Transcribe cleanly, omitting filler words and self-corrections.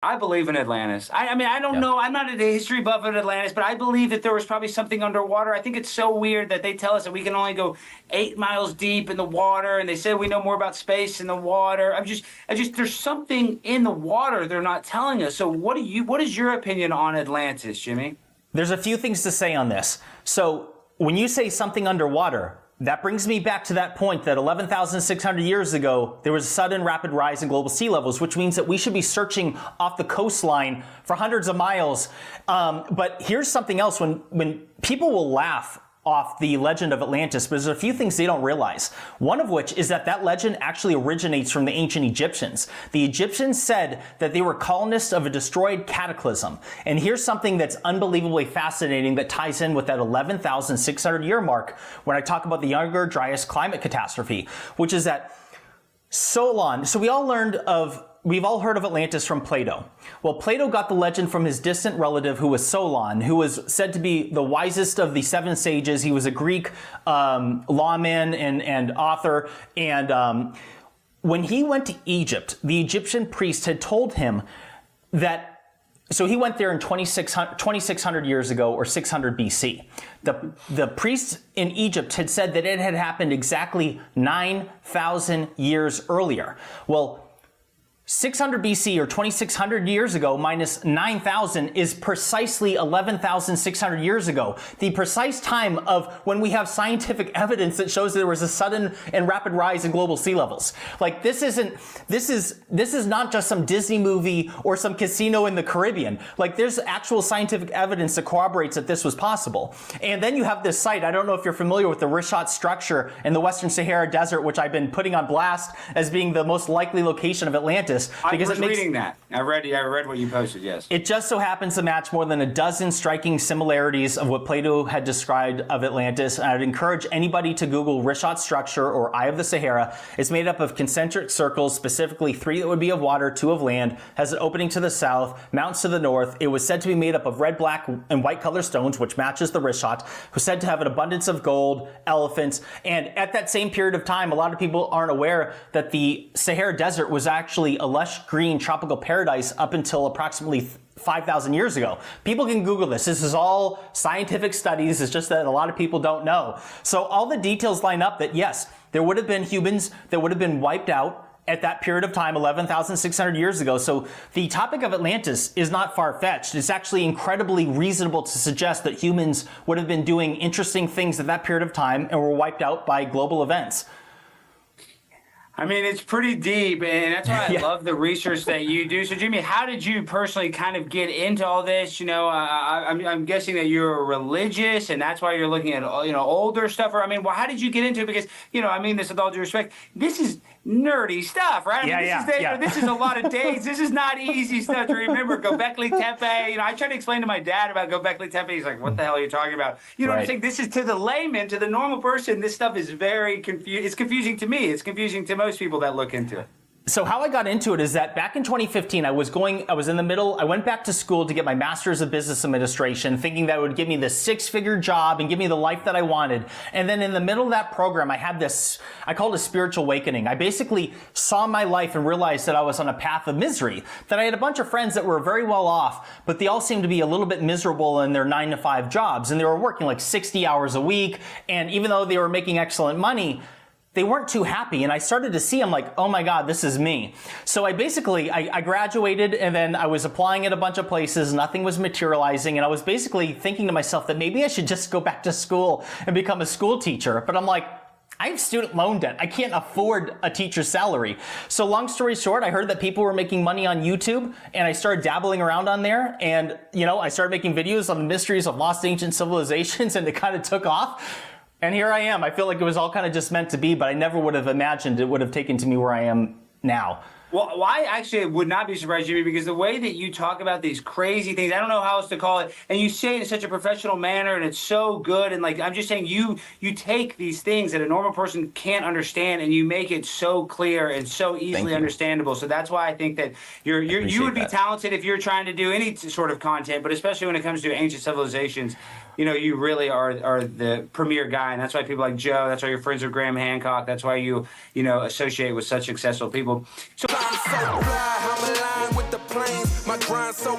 I believe in Atlantis. I mean, I don't know. I'm not a history buff of Atlantis, but I believe that there was probably something underwater. I think it's so weird that they tell us that we can only go 8 miles deep in the water, and they say we know more about space in the water. There's something in the water they're not telling us. So what is your opinion on Atlantis, Jimmy? There's a few things to say on this. So when you say something underwater, that brings me back to that point that 11,600 years ago, there was a sudden rapid rise in global sea levels, which means that we should be searching off the coastline for hundreds of miles. But here's something else. When people will laugh off the legend of Atlantis, but there's a few things they don't realize. One of which is that legend actually originates from the ancient Egyptians. The Egyptians said that they were colonists of a destroyed cataclysm. And here's something that's unbelievably fascinating that ties in with that 11,600 year mark when I talk about the Younger Dryas climate catastrophe, which is that Solon. So we've all heard of Atlantis from Plato. Well, Plato got the legend from his distant relative who was Solon, who was said to be the wisest of the 7 sages. He was a Greek lawman and author. And when he went to Egypt, the Egyptian priest had told him that, so he went there in 2,600 years ago, or 600 BC. The priests in Egypt had said that it had happened exactly 9,000 years earlier. Well, 600 BC or 2,600 years ago minus 9,000 is precisely 11,600 years ago. The precise time of when we have scientific evidence that shows that there was a sudden and rapid rise in global sea levels. Like this is not just some Disney movie or some casino in the Caribbean. Like there's actual scientific evidence that corroborates that this was possible. And then you have this site, I don't know if you're familiar with the Rishat structure in the Western Sahara Desert, which I've been putting on blast as being the most likely location of Atlantis. Because I was reading that. I read what you posted, yes. It just so happens to match more than a dozen striking similarities of what Plato had described of Atlantis. And I'd encourage anybody to Google Rishat structure or Eye of the Sahara. It's made up of concentric circles, specifically 3 that would be of water, 2 of land, has an opening to the south, mountains to the north. It was said to be made up of red, black, and white color stones, which matches the Rishat, who's said to have an abundance of gold, elephants. And at that same period of time, a lot of people aren't aware that the Sahara Desert was actually a lush green tropical paradise up until approximately 5,000 years ago. People can Google this. This is all scientific studies. It's just that a lot of people don't know. So all the details line up that yes, there would have been humans that would have been wiped out at that period of time, 11,600 years ago. So the topic of Atlantis is not far-fetched. It's actually incredibly reasonable to suggest that humans would have been doing interesting things at that period of time and were wiped out by global events. I mean, it's pretty deep, and that's why I love the research that you do. So, Jimmy, how did you personally kind of get into all this? You know, I'm guessing that you're religious, and that's why you're looking at, older stuff. Or, I mean, well, how did you get into it? Because, I mean this with all due respect, this is nerdy stuff, right? This is a lot of dates. This is not easy stuff to remember. Göbekli Tepe. I tried to explain to my dad about Göbekli Tepe. He's like, what the hell are you talking about? You know what I'm saying? This is to the layman, to the normal person. This stuff is very confusing. It's confusing to me. It's confusing to most people that look into it. So how I got into it is that back in 2015, I went back to school to get my master's of business administration, thinking that it would give me this 6-figure job and give me the life that I wanted. And then in the middle of that program, I had this, I called it a spiritual awakening. I basically saw my life and realized that I was on a path of misery, that I had a bunch of friends that were very well off, but they all seemed to be a little bit miserable in their 9-to-5 jobs. And they were working like 60 hours a week. And even though they were making excellent money, they weren't too happy. And I started to see, I'm like, oh my God, this is me. So I graduated, and then I was applying at a bunch of places. Nothing was materializing. And I was basically thinking to myself that maybe I should just go back to school and become a school teacher. But I'm like, I have student loan debt. I can't afford a teacher's salary. So long story short, I heard that people were making money on YouTube, and I started dabbling around on there. And, I started making videos on the mysteries of lost ancient civilizations, and it kind of took off. And here I am. I feel like it was all kind of just meant to be, but I never would have imagined it would have taken to me where I am now. Well, I actually would not be surprised, Jimmy, because the way that you talk about these crazy things, I don't know how else to call it, and you say it in such a professional manner, and it's so good. And I'm just saying, you take these things that a normal person can't understand, and you make it so clear and so easily understandable. So that's why I think that you would be talented if you're trying to do any sort of content, but especially when it comes to ancient civilizations. You really are the premier guy, and that's why people like Joe, that's why you're friends with Graham Hancock, that's why you associate with such successful people. So I'm so fly, I'm aligned with the planes. My grind so